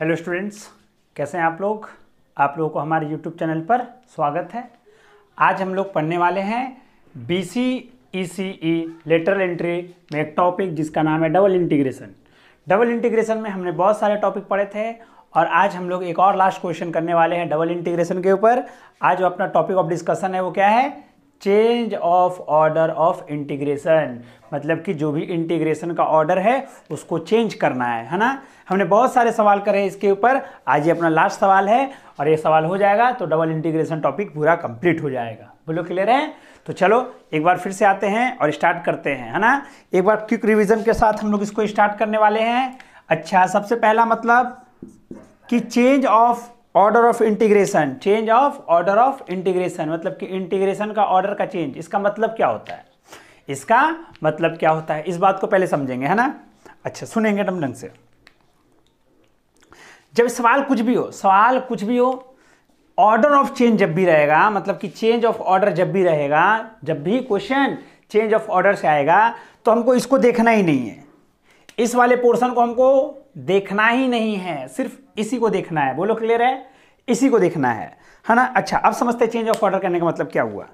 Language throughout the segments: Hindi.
हेलो स्टूडेंट्स, कैसे हैं आप लोग। आप लोगों को हमारे यूट्यूब चैनल पर स्वागत है। आज हम लोग पढ़ने वाले हैं BC ECE लेटरल एंट्री में एक टॉपिक जिसका नाम है डबल इंटीग्रेशन। डबल इंटीग्रेशन में हमने बहुत सारे टॉपिक पढ़े थे और आज हम लोग एक और लास्ट क्वेश्चन करने वाले हैं डबल इंटीग्रेशन के ऊपर। आज जो अपना टॉपिक ऑफ डिस्कशन है वो क्या है? Change of order of integration. मतलब कि जो भी इंटीग्रेशन का ऑर्डर है उसको चेंज करना है ना। हमने बहुत सारे सवाल करे इसके ऊपर, आज ये अपना लास्ट सवाल है और ये सवाल हो जाएगा तो डबल इंटीग्रेशन टॉपिक पूरा कंप्लीट हो जाएगा। बोलो क्लियर है? तो चलो एक बार फिर से आते हैं और स्टार्ट करते हैं, है ना। एक बार क्विक रिवीजन के साथ हम लोग इसको स्टार्ट करने वाले हैं। अच्छा, सबसे पहला मतलब कि change of order of integration. Change of order of integration मतलब कि इंटीग्रेशन का ऑर्डर का चेंज। इसका मतलब क्या होता है? इसका मतलब क्या होता है, इस बात को पहले समझेंगे, है ना। अच्छा, सुनेंगे ढंग से। जब सवाल कुछ भी हो, ऑर्डर ऑफ चेंज जब भी रहेगा, मतलब कि चेंज ऑफ ऑर्डर जब भी रहेगा, जब भी क्वेश्चन चेंज ऑफ ऑर्डर से आएगा तो हमको इसको देखना ही नहीं है। इस वाले पोर्शन को हमको देखना ही नहीं है, सिर्फ इसी को देखना है। बोलो क्लियर है? इसी को देखना है ना। अच्छा, अब समझते हैं चेंज ऑफ ऑर्डर कहने का मतलब क्या हुआ।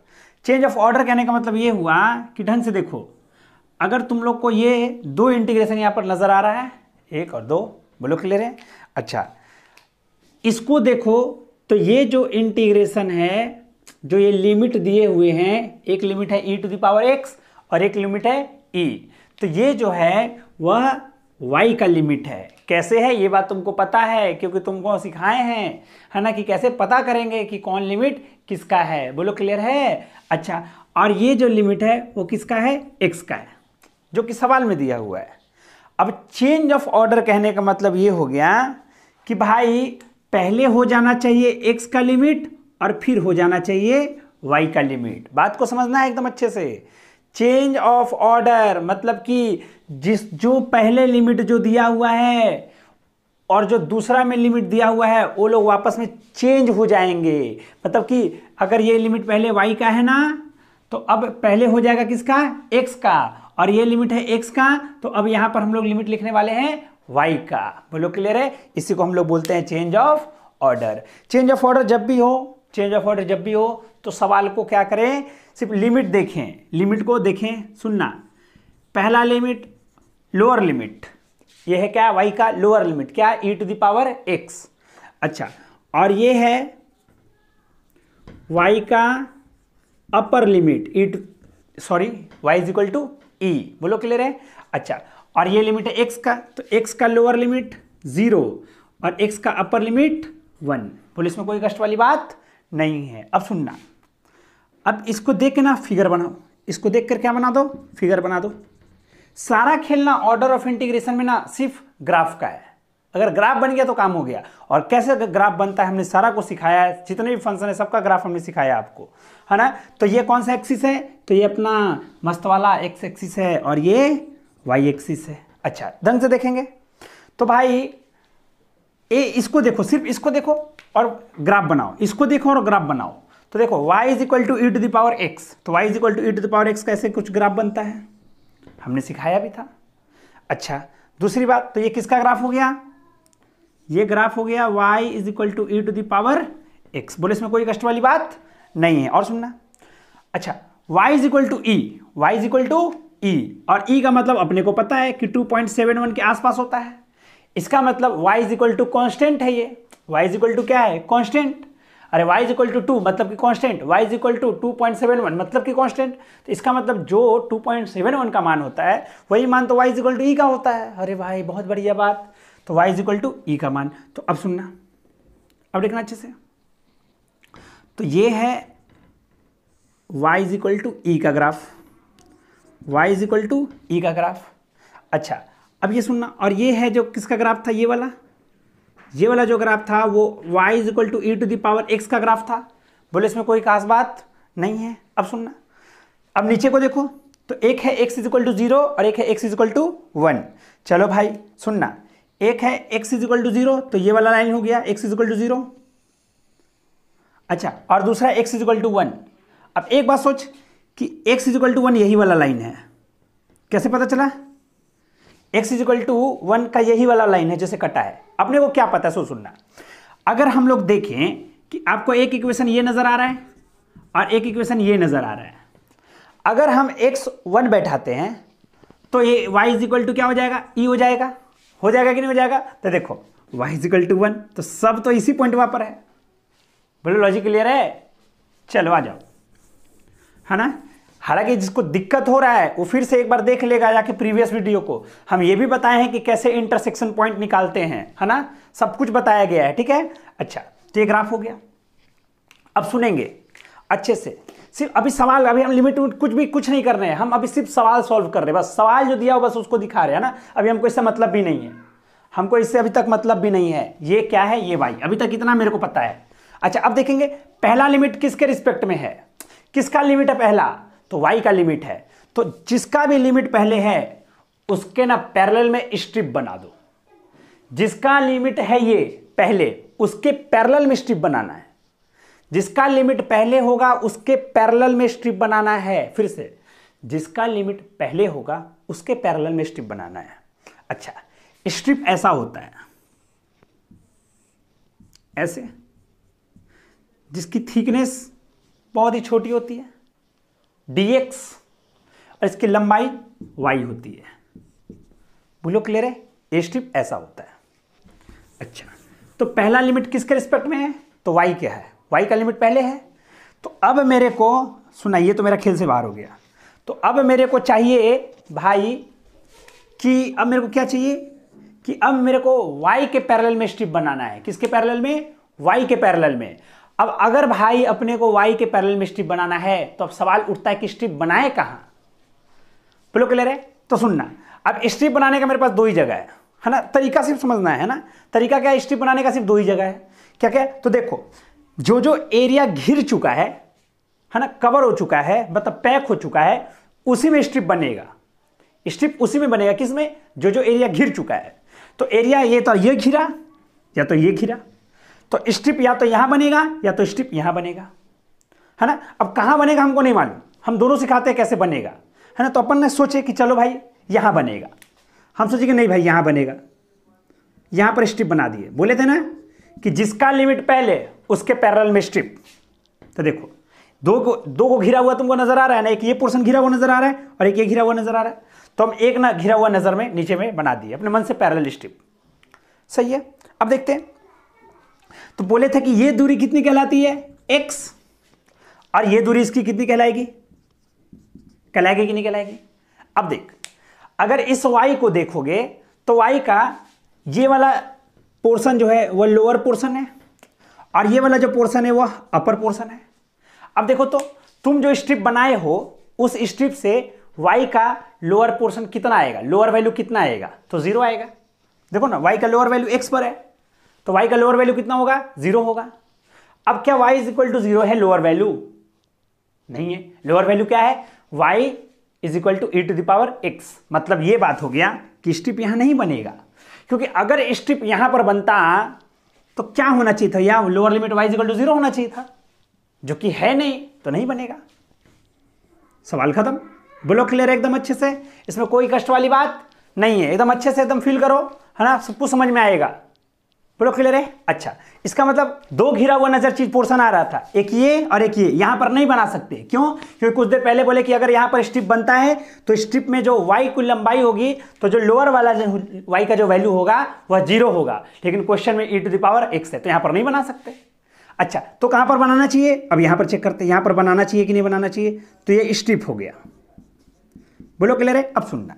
चेंज ऑफ ऑर्डर कहने का मतलब ये हुआ कि ढंग से देखो, अगर तुम लोग को ये दो इंटीग्रेशन यहां पर नजर आ रहा है, एक और दो, बोलो क्लियर है? अच्छा, इसको देखो तो ये जो इंटीग्रेशन है, जो ये लिमिट दिए हुए हैं, एक लिमिट है e⁻x और एक लिमिट है e, तो ये जो है वह y का लिमिट है। कैसे है ये बात तुमको पता है, क्योंकि तुमको सिखाए हैं, है ना, कि कैसे पता करेंगे कि कौन लिमिट किसका है। बोलो क्लियर है? अच्छा, और ये जो लिमिट है वो किसका है? x का है, जो कि सवाल में दिया हुआ है। अब चेंज ऑफ ऑर्डर कहने का मतलब ये हो गया कि भाई पहले हो जाना चाहिए x का लिमिट और फिर हो जाना चाहिए y का लिमिट। बात को समझना है एकदम अच्छे से। चेंज ऑफ ऑर्डर मतलब कि जो पहले लिमिट जो दिया हुआ है और जो दूसरा में लिमिट दिया हुआ है वो लोग आपस में चेंज हो जाएंगे। मतलब कि अगर ये लिमिट पहले y का है ना, तो अब पहले हो जाएगा किसका? x का, और ये लिमिट है x का, तो अब यहां पर हम लोग लिमिट लिखने वाले हैं y का। बोलो क्लियर है? इसी को हम लोग बोलते हैं change of order. Change of order जब भी हो तो सवाल को क्या करें? सिर्फ लिमिट देखें, लिमिट को देखें। सुनना, पहला लिमिट लोअर लिमिट, ये है क्या? y का लोअर लिमिट, क्या? e⁻x। अच्छा, और ये है y का अपर लिमिट, y = e। बोलो क्लियर है? अच्छा, और ये लिमिट है x का, तो x का लोअर लिमिट 0 और x का अपर लिमिट 1। बोलो इसमें कोई कष्ट वाली बात नहीं है। अब सुनना, अब इसको देख के ना फिगर बनाओ, इसको देख कर क्या बना दो? फिगर बना दो। सारा खेलना ऑर्डर ऑफ इंटीग्रेशन में ना सिर्फ ग्राफ का है। अगर ग्राफ बन गया तो काम हो गया। और कैसे ग्राफ बनता है हमने सारा को सिखाया है, जितने भी फंक्शन है सबका ग्राफ हमने सिखाया आपको, है ना। तो ये कौन सा एक्सिस है? तो ये अपना मस्त वाला एक्स एक्सिस है और ये वाई एक्सिस है। अच्छा, ढंग से देखेंगे तो भाई इसको देखो, सिर्फ इसको देखो और ग्राफ बनाओ, इसको देखो और ग्राफ बनाओ। तो देखो y = e⁻x, तो y = e⁻x कैसे कुछ ग्राफ बनता है, हमने सिखाया भी था। अच्छा, दूसरी बात, तो ये किसका ग्राफ हो गया? ये ग्राफ हो गया y = e⁻x। बोले इसमें कोई कष्ट वाली बात नहीं है। और सुनना, अच्छा, y = e और e का मतलब अपने को पता है कि 2.71 के आसपास होता है। इसका मतलब y = कांस्टेंट है। ये y = क्या है? कांस्टेंट। अरे y = 2 मतलब कि कांस्टेंट, y = 2.71 मतलब कि कांस्टेंट। तो इसका मतलब जो 2.71 का मान होता है वही मान तो y = e का होता है। अरे भाई बहुत बढ़िया बात। तो y = e का मान। तो अब सुनना, अब देखना अच्छे से। तो ये है y = e का ग्राफ, y = e का ग्राफ। अच्छा, अब ये सुनना, और ये है जो किसका ग्राफ था? ये वाला जो ग्राफ था वो y = e⁻x का ग्राफ था। बोले इसमें कोई खास बात नहीं है। अब सुनना, अब नीचे को देखो, तो एक है x = 0 और एक है x = 1। चलो भाई सुनना, एक है x = 0, तो ये वाला लाइन हो गया x = 0। अच्छा, और दूसरा x = 1। अब एक बात सोच कि x = 1 यही वाला लाइन है। कैसे पता चला? x इजिकल टू 1 का यही वाला लाइन है जैसे कटा है। अपने को क्या पता है, सो सुनना। अगर हम लोग देखें कि आपको एक इक्वेशन ये नजर आ रहा है और एक इक्वेशन ये नजर आ रहा है, अगर हम x 1 बैठाते हैं तो ये y इजिकल टू क्या हो जाएगा, e हो जाएगा कि नहीं हो जाएगा। तो देखो y इजिकल टू 1, तो सब तो इसी पॉइंट वहां पर है। बोलो लॉजिक क्लियर है? चलो आ जाओ, है ना। हालांकि जिसको दिक्कत हो रहा है वो फिर से एक बार देख लेगा जाके प्रीवियस वीडियो को। हम ये भी बताए हैं कि कैसे इंटरसेक्शन पॉइंट निकालते हैं, है ना, सब कुछ बताया गया है, ठीक है। अच्छा, तो ये ग्राफ हो गया। अब सुनेंगे अच्छे से, सिर्फ अभी सवाल, अभी हम लिमिट कुछ नहीं कर रहे हैं, हम अभी सिर्फ सवाल सॉल्व कर रहे हैं, बस सवाल जो दिया हो बस उसको दिखा रहे हैं ना। अभी हमको इससे मतलब भी नहीं है, हमको इससे अभी तक मतलब भी नहीं है। ये क्या है, ये y, अभी तक इतना मेरे को पता है। अच्छा, अब देखेंगे पहला लिमिट किसके रिस्पेक्ट में है, किसका लिमिट है पहला, तो y का लिमिट है। तो जिसका भी लिमिट पहले है उसके ना पैरेलल में स्ट्रिप बना दो। जिसका लिमिट है ये पहले, उसके पैरेलल में स्ट्रिप बनाना है। जिसका लिमिट पहले होगा उसके पैरेलल में स्ट्रिप बनाना है। फिर से, जिसका लिमिट पहले होगा उसके पैरेलल में स्ट्रिप बनाना है। अच्छा, स्ट्रिप ऐसा होता है, ऐसे, जिसकी थिकनेस बहुत ही छोटी होती है dx, और इसकी लंबाई y होती है। बोलो क्लियर है? ये स्ट्रिप ऐसा होता है। अच्छा, तो पहला लिमिट किसके रिस्पेक्ट में है, तो y क्या है, y का लिमिट पहले है। तो अब मेरे को सुनाइए, तो मेरा खेल से बाहर हो गया। तो अब मेरे को चाहिए भाई कि अब मेरे को क्या चाहिए कि अब मेरे को y के पैरेलल में स्ट्रिप बनाना है। किसके पैरेलल में, y के पैरेलल में। अब अगर भाई अपने को y के पैरेलल में स्ट्रिप बनाना है तो अब सवाल उठता है कि स्ट्रिप बनाए कहां। बोलो क्लियर है? तो सुनना, अब स्ट्रिप बनाने का मेरे पास दो ही जगह है ना, तरीका सिर्फ समझना है ना। तरीका क्या है स्ट्रिप बनाने का, सिर्फ दो ही जगह है। क्या क्या? तो देखो, जो जो एरिया घिर चुका है ना, कवर हो चुका है, मतलब पैक हो चुका है, उसी में स्ट्रिप बनेगा। स्ट्रिप उसी में बनेगा, किसमें, जो जो एरिया घिर चुका है। तो एरिया ये तो ये घिरा या तो ये घिरा, तो स्ट्रिप या तो यहां बनेगा या तो स्ट्रिप यहां बनेगा, है ना। अब कहां बनेगा हमको नहीं मालूम, हम दोनों सिखाते हैं कैसे बनेगा, है ना। तो अपन ने सोचे कि चलो भाई यहां बनेगा, हम सोचे कि नहीं भाई यहां बनेगा, यहां पर स्ट्रिप बना दिए। बोले थे ना कि जिसका लिमिट पहले उसके पैरेलल में स्ट्रिप। तो देखो दो को घिरा हुआ तुमको नजर आ रहा है ना, एक ये पोर्शन घिरा हुआ नजर आ रहा है और एक ये घिरा हुआ नजर आ रहा है। तो हम एक ना घिरा हुआ नजर में नीचे में बना दिए अपने मन से पैरेलल स्ट्रिप। सही है। अब देखते हैं, तो बोले थे कि ये दूरी कितनी कहलाती है, x, और ये दूरी इसकी कितनी कहलाएगी, कहलाएगी कि नहीं कहलाएगी। अब देख, अगर इस y को देखोगे तो y का ये वाला पोर्शन जो है वह लोअर पोर्शन है और ये वाला जो पोर्शन है वह अपर पोर्शन है। अब देखो, तो तुम जो स्ट्रिप बनाए हो उस स्ट्रिप से y का लोअर पोर्शन कितना आएगा, लोअर वैल्यू कितना आएगा, तो 0 आएगा। देखो ना, y का लोअर वैल्यू x पर है तो y का लोअर वैल्यू कितना होगा, 0 होगा। अब क्या y इज इक्वल टू 0 है लोअर वैल्यू, नहीं है। लोअर वैल्यू क्या है, y is equal to e to the power x। मतलब ये बात हो गया कि स्ट्रिप यहां नहीं बनेगा, क्योंकि अगर स्ट्रिप यहां पर बनता तो क्या होना चाहिए था, या lower limit y is equal to 0 होना चाहिए था, जो कि है नहीं, तो नहीं बनेगा। सवाल खत्म। बोलो क्लियर है एकदम अच्छे से, इसमें कोई कष्ट वाली बात नहीं है, एकदम अच्छे से एकदम फील करो, है ना, सब कुछ समझ में आएगा। बोलो क्लियर है। अच्छा, इसका मतलब दो घिरा हुआ नजर चीज पोर्शन आ रहा था, एक ये और एक ये, यहां पर नहीं बना सकते। क्यों? क्योंकि कुछ देर पहले बोले कि अगर यहां पर स्ट्रिप बनता है तो स्ट्रिप में जो y की लंबाई होगी तो जो लोअर वाला y का जो वैल्यू होगा वह 0 होगा। लेकिन क्वेश्चन में e to the power x है तो यहां पर नहीं बना सकते। अच्छा, तो कहां पर बनाना चाहिए, अब यहां पर चेक करते हैं, यहां पर बनाना चाहिए कि नहीं बनाना चाहिए। तो ये स्ट्रिप हो गया। बोलो क्लियर है। अब सुनना,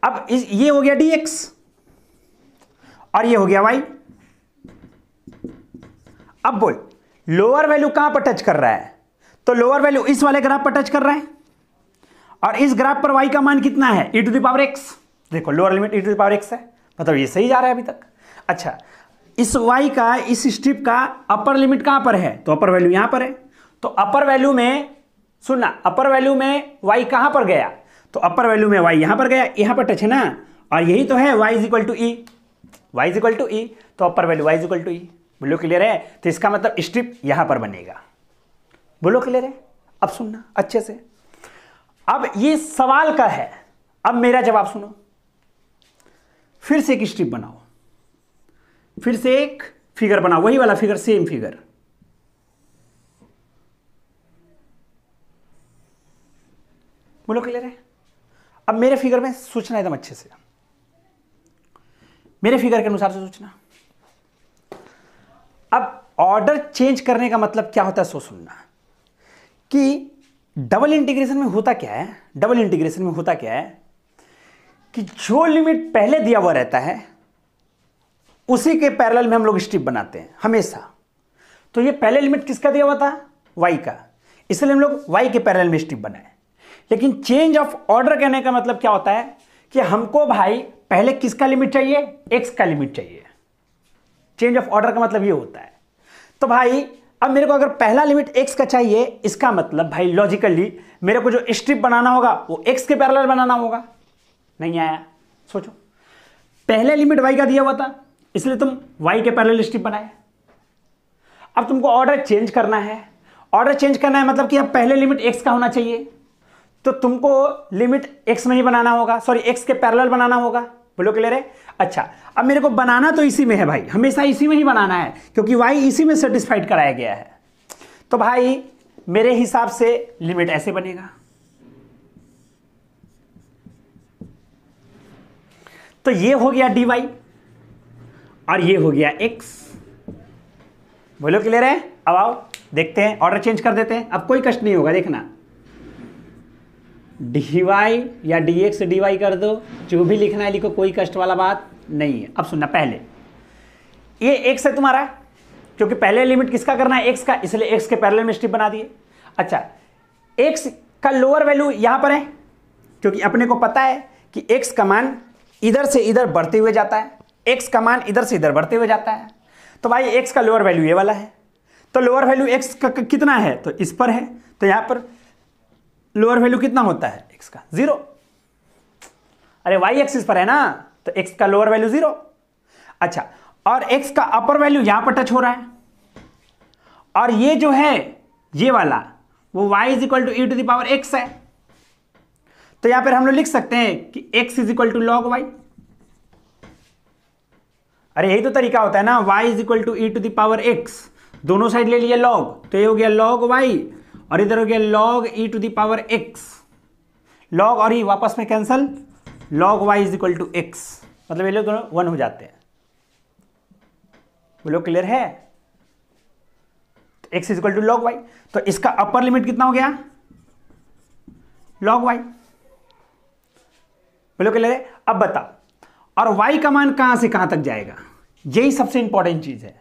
अब ये हो गया dx और ये हो गया y। अब बोल लोअर वैल्यू कहां पर टच कर रहा है, तो लोअर वैल्यू इस वाले ग्राफ पर टच कर रहा है और इस ग्राफ पर y का मान कितना है, e to the power x। देखो lower limit e to the power x है, मतलब ये सही जा रहा है अभी तक। अच्छा, इस y का, इस स्ट्रिप का अपर लिमिट कहां पर है, तो अपर वैल्यू यहां पर है। तो अपर वैल्यू में सुनना, अपर वैल्यू में y कहां पर गया, तो अपर वैल्यू में y यहां पर गया, यहां पर टच है ना, और यही तो है y is equal to e, y is equal to e, तो upper value y is equal to e. बोलो क्लियर है। तो इसका मतलब स्ट्रिप यहां पर बनेगा। बोलो क्लियर है। अब सुनना अच्छे से, अब ये सवाल का है, अब मेरा जवाब सुनो। फिर से एक स्ट्रिप बनाओ, फिर से एक फिगर बनाओ, वही वाला फिगर, सेम फिगर। बोलो क्लियर है? अब मेरे फिगर में सोचना एकदम अच्छे से, मेरे फिगर के अनुसार से सोचना। अब ऑर्डर चेंज करने का मतलब क्या होता है, सो सुनना कि डबल इंटीग्रेशन में होता क्या है, डबल इंटीग्रेशन में होता क्या है कि जो लिमिट पहले दिया हुआ रहता है उसी के पैरेलल में हम लोग स्ट्रिप बनाते हैं हमेशा। तो ये पहले लिमिट किसका दिया हुआ था, y का, इसलिए हम लोग y के पैरेलल में स्ट्रिप बनाए। लेकिन चेंज ऑफ ऑर्डर कहने का मतलब क्या होता है कि हमको भाई पहले किसका लिमिट चाहिए, x का लिमिट चाहिए। चेंज ऑफ ऑर्डर का मतलब ये होता है। तो भाई अब मेरे को अगर पहला लिमिट x का चाहिए, इसका मतलब भाई लॉजिकली मेरे को जो स्ट्रिप बनाना होगा वो x के पैरेलल बनाना होगा। नहीं आया? सोचो, पहले लिमिट y का दिया हुआ था इसलिए तुम y के पैरेलल स्ट्रिप बनाए। अब तुमको ऑर्डर चेंज करना है, ऑर्डर चेंज करना है मतलब कि अब पहले लिमिट x का होना चाहिए, तो तुमको लिमिट x में ही बनाना होगा, सॉरी x के पैरेलल बनाना होगा। बोलो क्लियर है? अच्छा, अब मेरे को बनाना तो इसी में है भाई, हमेशा इसी में ही बनाना है क्योंकि y इसी में सेटिस्फाइड कराया गया है। तो भाई मेरे हिसाब से लिमिट ऐसे बनेगा। तो ये हो गया dy और ये हो गया x। बोलो क्लियर है? अब आओ देखते हैं, ऑर्डर चेंज कर देते हैं। अब कोई कष्ट नहीं होगा, देखना, dy या dx dy कर दो, जो भी लिखना है लिखो, कोई कष्ट वाला बात नहीं है। अब सुनना, पहले ये x है तुम्हारा, क्योंकि पहले लिमिट किसका करना है, x का, इसलिए x के पैरेलल में स्ट्रिप बना दिए। अच्छा, x का लोअर वैल्यू यहां पर है क्योंकि अपने को पता है कि x का मान इधर से इधर बढ़ते हुए जाता है, x का मान इधर से इधर बढ़ते हुए जाता है। तो भाई x का लोअर वैल्यू ये वाला है, तो लोअर वैल्यू x का कितना है, तो इस पर है, तो यहां पर लोअर वैल्यू कितना होता है x का, 0। अरे y एक्सिस पर है ना, तो x का लोअर वैल्यू 0। अच्छा, और x का अपर वैल्यू यहां पर टच हो रहा है, और ये जो है ये वाला वो y is equal to e⁻x है। तो यहां पर हम लोग लिख सकते हैं कि x is equal to log y। अरे यही तो तरीका होता है ना, y is equal to e⁻x, दोनों साइड ले लिए लॉग, तो ये हो गया लॉग y और इधर हो गया log e⁻x। log और e वापस में cancel, log y is equal to x, मतलब ये लोग दोनों 1 हो जाते हैं। बोलो क्लियर है? तो x is equal to log y, तो इसका अपर लिमिट कितना हो गया, log y। बोलो क्लियर है? अब बताओ, और y का मान कहां से कहां तक जाएगा, यही सबसे इंपॉर्टेंट चीज है।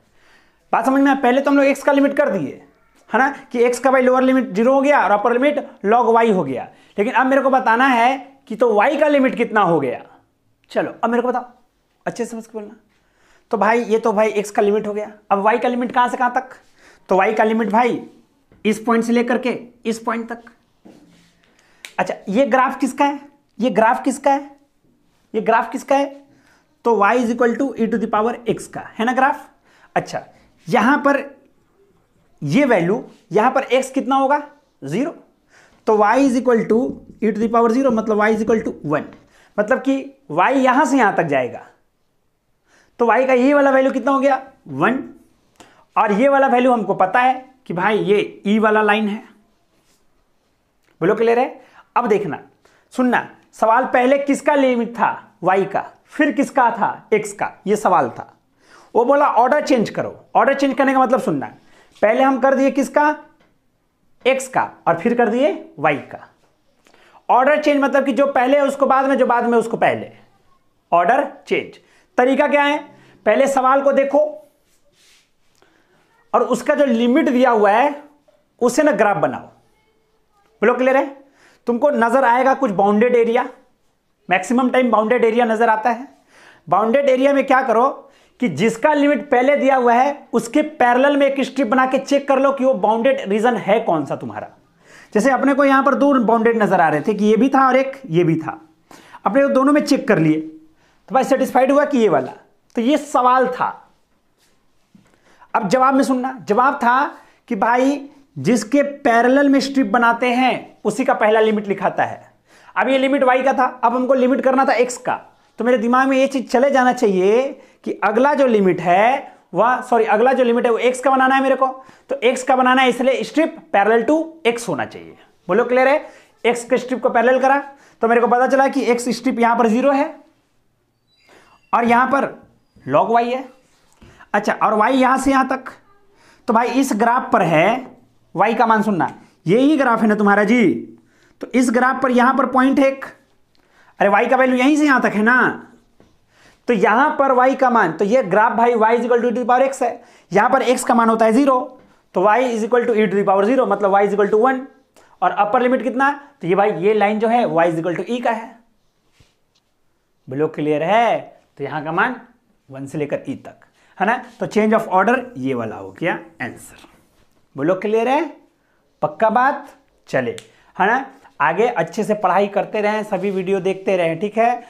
बात समझ में? पहले तो हम लोग x का लिमिट कर दिए है ना, कि x का भाई लोअर लिमिट 0 हो गया और अपर लिमिट log y हो गया। लेकिन अब मेरे को बताना है कि तो y का लिमिट कितना हो गया। चलो अब मेरे को बताओ, अच्छे से समझ के बोलना। तो भाई ये तो भाई x का लिमिट हो गया, अब y का लिमिट कहां से कहां तक, तो y का लिमिट भाई इस पॉइंट से लेकर के इस पॉइंट तक। अच्छा, ये ग्राफ किसका है, ये ग्राफ किसका है, ये ग्राफ किसका है, तो y is equal to e⁻x का है ना ग्राफ। अच्छा, यहां पर ये वैल्यू, यहां पर x कितना होगा, 0, तो y is equal to e⁻0, मतलब y इज इक्वल टू 1, मतलब कि y यहां से यहां तक जाएगा, तो y का ये वाला वैल्यू कितना हो गया, 1, और ये वाला वैल्यू हमको पता है कि भाई ये e वाला लाइन है। बोलो क्लियर है? अब देखना, सुनना, सवाल पहले किसका लिमिट था, y का, फिर किसका था, x का, ये सवाल था। वो बोला ऑर्डर चेंज करो। ऑर्डर चेंज करने का मतलब सुनना, पहले हम कर दिए किसका, x का, और फिर कर दिए y का। ऑर्डर चेंज मतलब कि जो पहले है उसको बाद में, जो बाद में उसको पहले, ऑर्डर चेंज। तरीका क्या है, पहले सवाल को देखो और उसका जो लिमिट दिया हुआ है उसे ना ग्राफ बनाओ। बोलो क्लियर है? तुमको नजर आएगा कुछ bounded area, maximum time bounded area नजर आता है। बाउंडेड एरिया में क्या करो कि जिसका लिमिट पहले दिया हुआ है उसके पैरेलल में एक स्ट्रिप बना के चेक कर लो कि वो बाउंडेड रीजन है कौन सा तुम्हारा। जैसे अपने को यहां पर 2 बाउंडेड नजर आ रहे थे कि ये भी था और एक ये भी था, अपने को दोनों में चेक कर लिए, तो भाई सेटिस्फाइड हुआ कि ये वाला। तो ये सवाल था। अब जवाब में सुनना, जवाब था कि भाई जिसके पैरेलल में स्ट्रिप बनाते हैं उसी का पहला लिमिट लिखाता है। अब ये लिमिट y का था, अब हमको लिमिट करना था x का, तो मेरे दिमाग में ये चीज चले जाना चाहिए कि अगला जो लिमिट है अगला जो लिमिट है वो x का बनाना है मेरे को, तो x का बनाना है इसलिए स्ट्रिप पैरेलल टू x होना चाहिए। बोलो क्लियर है? x के स्ट्रिप को पैरेलल करा तो मेरे को पता चला कि x स्ट्रिप यहां पर 0 है और यहां पर log y है। अच्छा, और y यहां से यहां तक, तो भाई इस ग्राफ पर है y का मान, सुनना यही ग्राफ है ना तुम्हारा जी, तो इस ग्राफ पर यहां पर पॉइंट है एक, अरे y का वैल्यू यहीं से यहां तक है ना, तो यहां पर y का मान, तो ये ग्राफ भाई y equal to e to the power x है, यहां पर x का मान होता है 0, तो y is equal to e to the power 0, मतलब y इज इक्वल टू 1, और अपर लिमिट कितना, तो ये भाई ये लाइन जो है y is equal to e का है। बोलो क्लियर है? तो यहां का मान 1 से लेकर e तक है ना, तो चेंज ऑफ ऑर्डर ये वाला हो गया आंसर। बोलो क्लियर है? पक्का बात? चले है ना, आगे अच्छे से पढ़ाई करते रहें, सभी वीडियो देखते रहें, ठीक है।